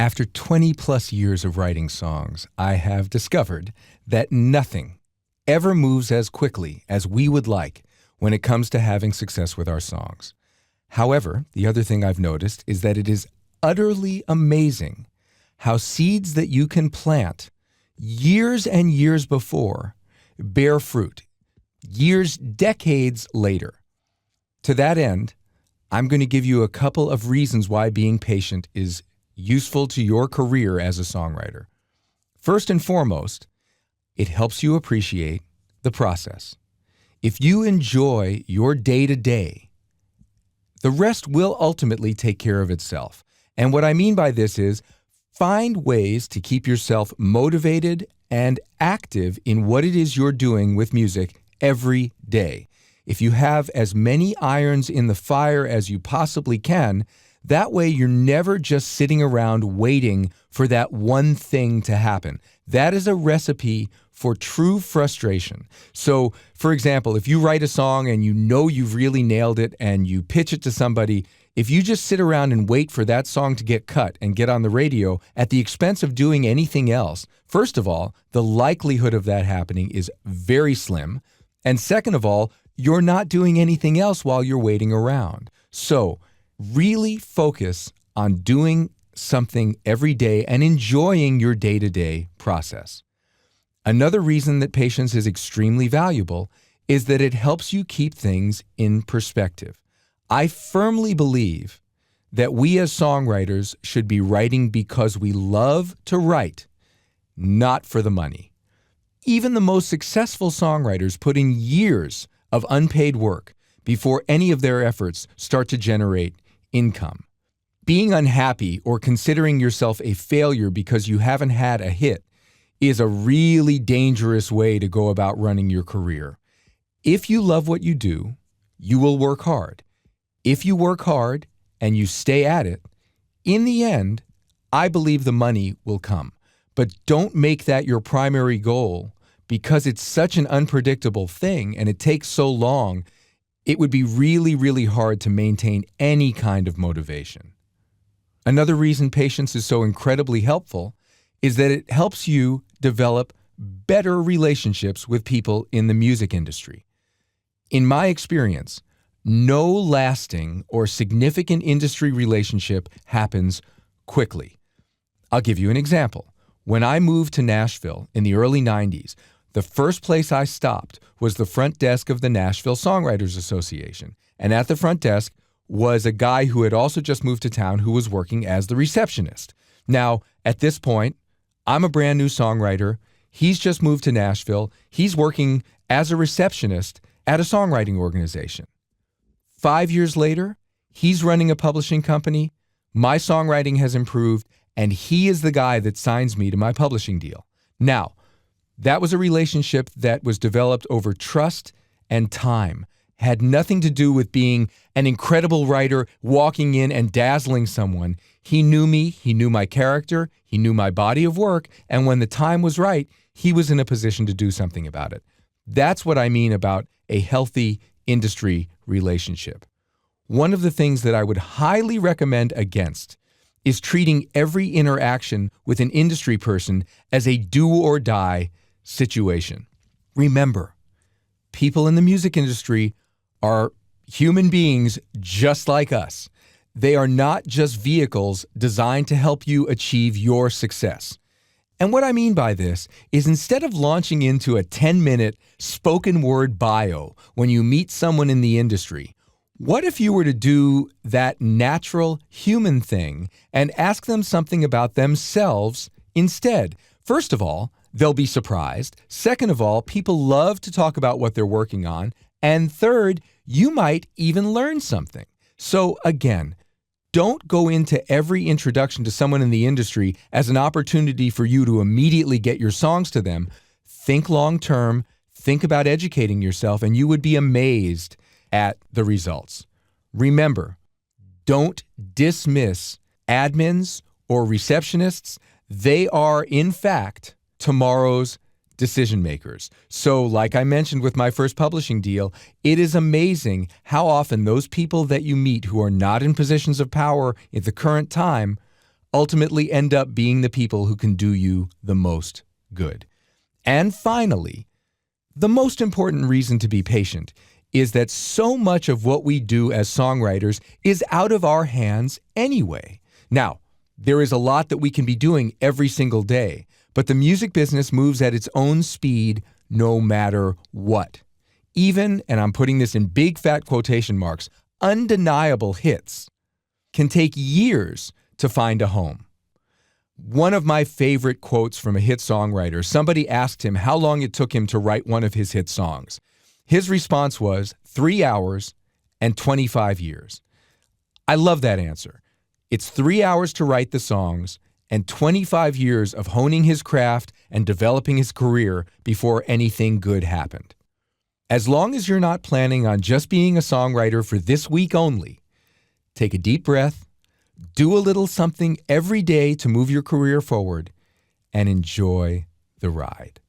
After 20 plus years of writing songs, I have discovered that nothing ever moves as quickly as we would like when it comes to having success with our songs. However, the other thing I've noticed is that it is utterly amazing how seeds that you can plant years and years before bear fruit, years, decades later. To that end, I'm going to give you a couple of reasons why being patient is useful to your career as a songwriter. First and foremost, it helps you appreciate the process. If you enjoy your day-to-day, the rest will ultimately take care of itself. And what I mean by this is find ways to keep yourself motivated and active in what it is you're doing with music every day. If you have as many irons in the fire as you possibly can, that way you're never just sitting around waiting for that one thing to happen. That is a recipe for true frustration. So, for example, if you write a song and you know you've really nailed it and you pitch it to somebody, if you just sit around and wait for that song to get cut and get on the radio at the expense of doing anything else, first of all, the likelihood of that happening is very slim. And second of all, you're not doing anything else while you're waiting around. So, really focus on doing something every day and enjoying your day-to-day process. Another reason that patience is extremely valuable is that it helps you keep things in perspective. I firmly believe that we as songwriters should be writing because we love to write, not for the money. Even the most successful songwriters put in years of unpaid work before any of their efforts start to generate income. Being unhappy or considering yourself a failure because you haven't had a hit is a really dangerous way to go about running your career. If you love what you do, you will work hard. If you work hard and you stay at it, in the end, I believe the money will come. But don't make that your primary goal because it's such an unpredictable thing and it takes so long. It would be really, really hard to maintain any kind of motivation. Another reason patience is so incredibly helpful is that it helps you develop better relationships with people in the music industry. In my experience, no lasting or significant industry relationship happens quickly. I'll give you an example. When I moved to Nashville in the early 90s, the first place I stopped was the front desk of the Nashville Songwriters Association. And at the front desk was a guy who had also just moved to town who was working as the receptionist. Now, at this point, I'm a brand new songwriter. He's just moved to Nashville. He's working as a receptionist at a songwriting organization. 5 years later, he's running a publishing company. My songwriting has improved, and he is the guy that signs me to my publishing deal. Now, that was a relationship that was developed over trust and time. Had nothing to do with being an incredible writer walking in and dazzling someone. He knew me, he knew my character, he knew my body of work, and when the time was right, he was in a position to do something about it. That's what I mean about a healthy industry relationship. One of the things that I would highly recommend against is treating every interaction with an industry person as a do-or-die situation. Remember, people in the music industry are human beings just like us. They are not just vehicles designed to help you achieve your success. And what I mean by this is instead of launching into a 10-minute spoken word bio when you meet someone in the industry, what if you were to do that natural human thing and ask them something about themselves instead? First of all, they'll be surprised. Second of all, people love to talk about what they're working on. And third, you might even learn something. So again, don't go into every introduction to someone in the industry as an opportunity for you to immediately get your songs to them. Think long term, think about educating yourself, and you would be amazed at the results. Remember, don't dismiss admins or receptionists. They are, in fact, tomorrow's decision makers. So like I mentioned with my first publishing deal, it is amazing how often those people that you meet who are not in positions of power at the current time ultimately end up being the people who can do you the most good. And finally, the most important reason to be patient is that so much of what we do as songwriters is out of our hands anyway. Now, there is a lot that we can be doing every single day, but the music business moves at its own speed no matter what. Even, and I'm putting this in big fat quotation marks, undeniable hits can take years to find a home. One of my favorite quotes from a hit songwriter, somebody asked him how long it took him to write one of his hit songs. His response was 3 hours and 25 years. I love that answer. It's 3 hours to write the songs and 25 years of honing his craft and developing his career before anything good happened. As long as you're not planning on just being a songwriter for this week only, take a deep breath, do a little something every day to move your career forward, and enjoy the ride.